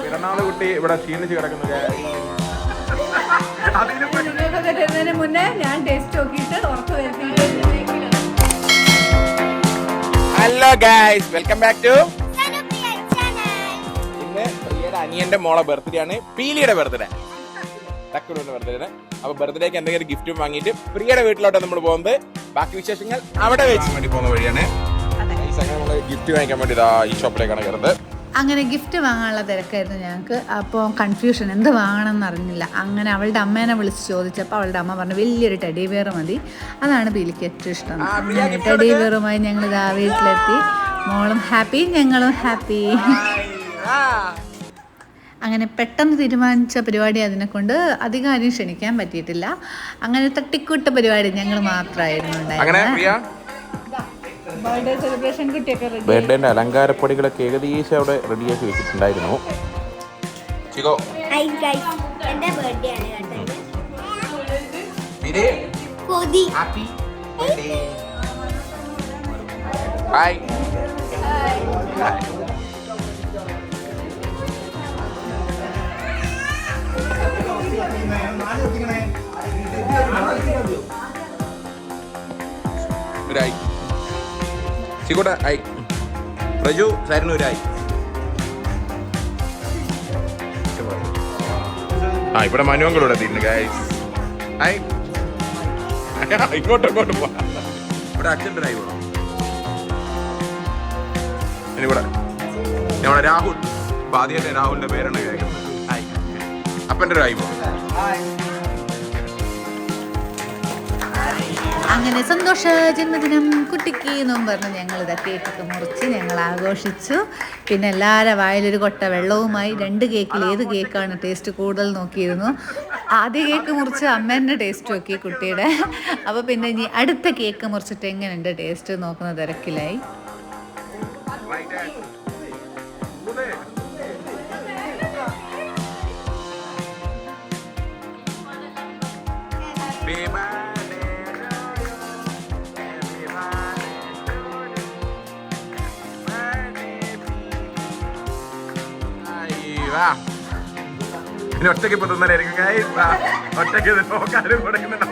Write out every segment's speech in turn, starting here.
പിറന്നാള് കുട്ടി ഇവിടെ ക്ഷീണിച്ച് കിടക്കുന്നു. മുന്നേ ഞാൻ ടേസ്റ്റ് നോക്കിയിട്ട് ഉറപ്പ് വരുത്തിയിട്ട്. Hello guys, welcome back to ഇന്ന് പ്രിയയുടെ അനിയന്റെ മോളെ ബർത്ത്ഡേ ആണ്. പീലിയുടെ ബർത്ത്ഡേ, ടക്കുവിന്റെ ബർത്ത്ഡേ ആണ്. അപ്പൊ ബർത്ത്ഡേക്ക് എന്തെങ്കിലും ഗിഫ്റ്റും വാങ്ങിയിട്ട് പ്രിയയുടെ വീട്ടിലോട്ട് നമ്മൾ പോകുന്നത്. ബാക്കി വിശേഷങ്ങൾ അവിടെ വെച്ച് വേണ്ടി പോകുന്ന വഴിയാണ്. ഗിഫ്റ്റ് വാങ്ങിക്കാൻ വേണ്ടി ഈ ഷോപ്പിലേക്കാണ് കയറുന്നത്. അങ്ങനെ ഗിഫ്റ്റ് വാങ്ങാനുള്ള തിരക്കായിരുന്നു ഞങ്ങൾക്ക്. അപ്പോൾ കൺഫ്യൂഷൻ, എന്ത് വാങ്ങണം എന്നറിഞ്ഞില്ല. അങ്ങനെ അവളുടെ അമ്മേനെ വിളിച്ച് ചോദിച്ചപ്പോൾ അവളുടെ അമ്മ പറഞ്ഞു വലിയൊരു ടെഡി ബിയർ മതി, അതാണ് പീലിക്ക് ഏറ്റവും ഇഷ്ടം. അങ്ങനെ ടെഡി ബിയറുമായി ഞങ്ങൾ ഇതാ വീട്ടിലെത്തി. മോളും ഹാപ്പി, ഞങ്ങളും ഹാപ്പി. അങ്ങനെ പെട്ടെന്ന് തീരുമാനിച്ച പരിപാടി അതിനെ കൊണ്ട് അധികം ആരും ക്ഷണിക്കാൻ പറ്റിയിട്ടില്ല. അങ്ങനെ തട്ടിക്കൂട്ട പരിപാടി ഞങ്ങൾ മാത്രമായിരുന്നു ഉണ്ടായിരുന്നത്. ബർത്ത്ഡേ സെലിബ്രേഷൻ കുട്ടിയൊക്കെ ബർത്ത്ഡേന്റെ അലങ്കാരപ്പൊടികളൊക്കെ ഏകദേശം അവിടെ റെഡിയാക്കി വെച്ചിട്ടുണ്ടായിരുന്നു. പ്രജു സരിനൂരായി. ഇവിടെ മനുവങ്ങളൂടെ എത്തിയിട്ടുണ്ട് ഗൈസ്. ഇങ്ങോട്ടും പോവാ. ഇവിടെ അച്ഛൻ്റെ ആയി പോകണം. ഇനി ഇവിടെ ഞങ്ങളുടെ രാഹുൽ, ആദ്യമായിട്ട് രാഹുലിന്റെ പേരാണ് കേൾക്കുന്നത്. അപ്പൻ്റെ ഒരു ആയി പോകണം. അങ്ങനെ സന്തോഷ ജന്മദിനം കുട്ടിക്ക് എന്നും പറഞ്ഞ് ഞങ്ങളിതാ കേക്കൊക്കെ മുറിച്ച് ഞങ്ങൾ ആഘോഷിച്ചു. പിന്നെ എല്ലാവരുടെ വായിലൊരു കൊട്ട വെള്ളവുമായി 2 കേക്കിൽ ഏത് കേക്കാണ് ടേസ്റ്റ് കൂടുതൽ നോക്കിയിരുന്നു. ആദ്യ കേക്ക് മുറിച്ച് അമ്മേൻ്റെ ടേസ്റ്റ് നോക്കി കുട്ടിയുടെ. അപ്പോൾ പിന്നെ ഇനി അടുത്ത കേക്ക് മുറിച്ചിട്ട് എങ്ങനെയുണ്ട് ടേസ്റ്റ് നോക്കുന്ന തിരക്കിലായി. ഇനി ഒറ്റയ്ക്ക് ഇപ്പൊ തിന്നലായിരിക്കും. ഒറ്റയ്ക്ക് നോക്കാനും കൊടുക്കുന്നുണ്ട്.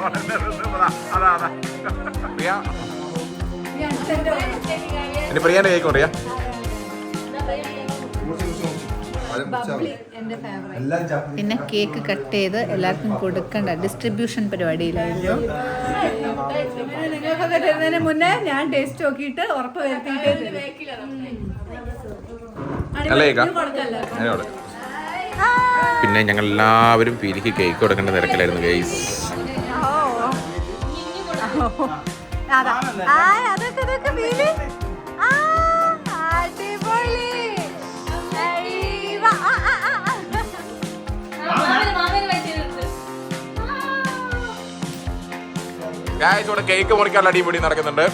ഇനി പ്രിയാന്റെ കേക്ക് പറയാ. പിന്നെ കേക്ക് കട്ട് ചെയ്ത് എല്ലാവർക്കും കൊടുക്കേണ്ട ഡിസ്ട്രിബ്യൂഷൻ പരിപാടിയിലായിരുന്നു. നിങ്ങൾക്കൊക്കെ തരുന്നതിന് മുന്നേ ഞാൻ ടേസ്റ്റ് നോക്കിയിട്ട് ഉറപ്പ് വരുത്തിയിട്ട്. പിന്നെ ഞങ്ങൾ എല്ലാവരും പീലിക്ക് കേക്ക് കൊടുക്കേണ്ട തിരക്കിലായിരുന്നു ഗൈസ്. ഇവിടെ കേക്ക് മുറിക്കാനുള്ള അടിപൊളി നടക്കുന്നുണ്ട്.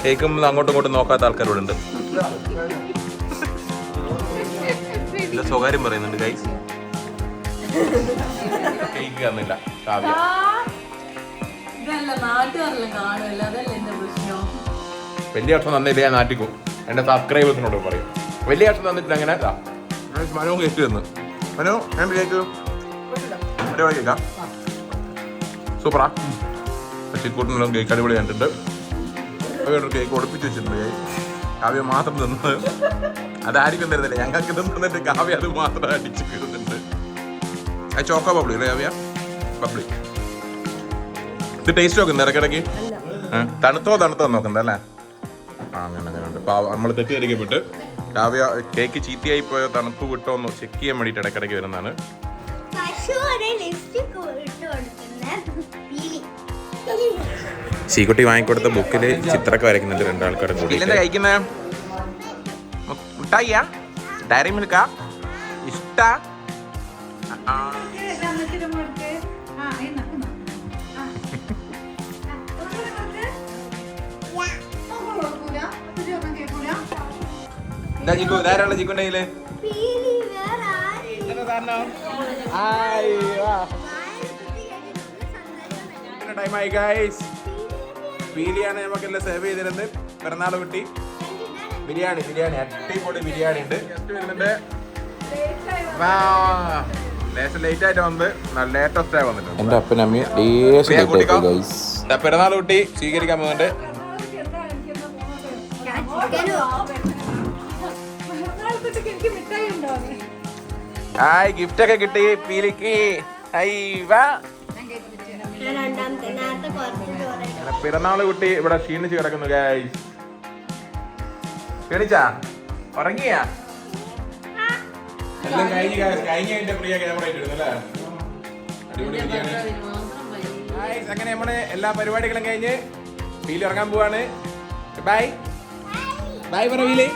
കേക്കും അങ്ങോട്ടും ഇങ്ങോട്ടും നോക്കാത്ത ആൾക്കാരോട് ഉണ്ട്. സ്വകാര്യം പറയുന്നുണ്ട് ഗൈസ്. കേക്ക് തന്നില്ല. വലിയ വർഷം തന്നില്ല, ഞാൻ നാട്ടിക്കും. എന്റെ സബ്സ്ക്രൈബേഴ്സിനോട് പറയും വലിയ വർഷം തന്നിട്ടില്ല. അങ്ങനെ മനോ കേക്ക് തന്നു. മനോ ഞാൻ കേക്ക് കേൾക്കാം. സൂപ്പറാ. ചിക്കൂട്ടിനെല്ലാം കേക്ക് അടിപൊളി കണ്ടിട്ടുണ്ട്. കേക്ക് ഒളിപ്പിച്ച് വെച്ചിട്ടുണ്ട്. കാവ്യ മാത്രം തന്നത് അതായിരിക്കും തരുന്നില്ല, ഞങ്ങൾക്ക് തന്നിട്ട് കാവ്യ അത് മാത്രം അടിച്ച് കീറുന്നുണ്ട്. അത് ചോക്കോ ബബ്ലി അല്ലേ കാവ്യ? ബബ്ലി. ഇത് ടേസ്റ്റ് നോക്കുന്നത് ഇടയ്ക്കിടയ്ക്ക്. തണുത്തോ നോക്കണ്ട അല്ലേ? അങ്ങനെ നമ്മൾ തെറ്റിദ്ധരിക്കപ്പെട്ട് കാവ്യ കേക്ക് ചീത്തയായി പോയോ തണുപ്പ് വിട്ടോ എന്ന് ചെക്ക് ചെയ്യാൻ വേണ്ടിയിട്ട് ഇടയ്ക്കിടയ്ക്ക് വരുന്നതാണ്. ചീക്കുട്ടി വാങ്ങിക്കൊടുത്ത ബുക്കില് ചിത്രമൊക്കെ വരയ്ക്കുന്നുണ്ട് 2 ആൾക്കാരും കൂടി. കഴിക്കുന്ന മിഠായിയാ? ഡയറി മിൽക്കാ? ഇഷ്ട? ധാരാളം ചിക്കുൻ്റെ കയ്യില് ടൈമായി ഗൈസ്. പീലിയാണ് നമുക്കെല്ലാം സേവ് ചെയ്തിരുന്നത്. പിറന്നാൾ കുട്ടി ബിരിയാണി അടിപൊളി ബിരിയാണി ഉണ്ട്. ഗസ്റ്റ് വരുന്നുണ്ട്. ലേറ്റ് ആയിട്ട് വന്നത് നല്ല ലേറ്റസ്റ്റ് ആയി വന്നിട്ടുണ്ട്. എന്റെ അപ്പനമ്മ പിറന്നാൾ കുട്ടി സ്വീകരിക്കാൻ പോകുന്നുണ്ട്. ഹായ് ഗിഫ്റ്റ് ഒക്കെ കിട്ടി പീലിക്ക്. പിറന്നാൾ കുട്ടി ഇവിടെ ക്ഷീണിച്ച് കിടക്കുന്നു. ഗൈസ് ക്ഷീണിച്ചാ ഉറങ്ങിയാ എല്ലാം കഴിഞ്ഞ പ്രിയ ക്യാമറ ഇട്ടിരുന്നല്ലേ. അടിപൊളി ബിരിയാണി. അങ്ങനെ നമ്മള് എല്ലാ പരിപാടികളും കഴിഞ്ഞ് വീല് ഇറങ്ങാൻ പോവാണ്. ബൈ ബൈ പറ വീല്.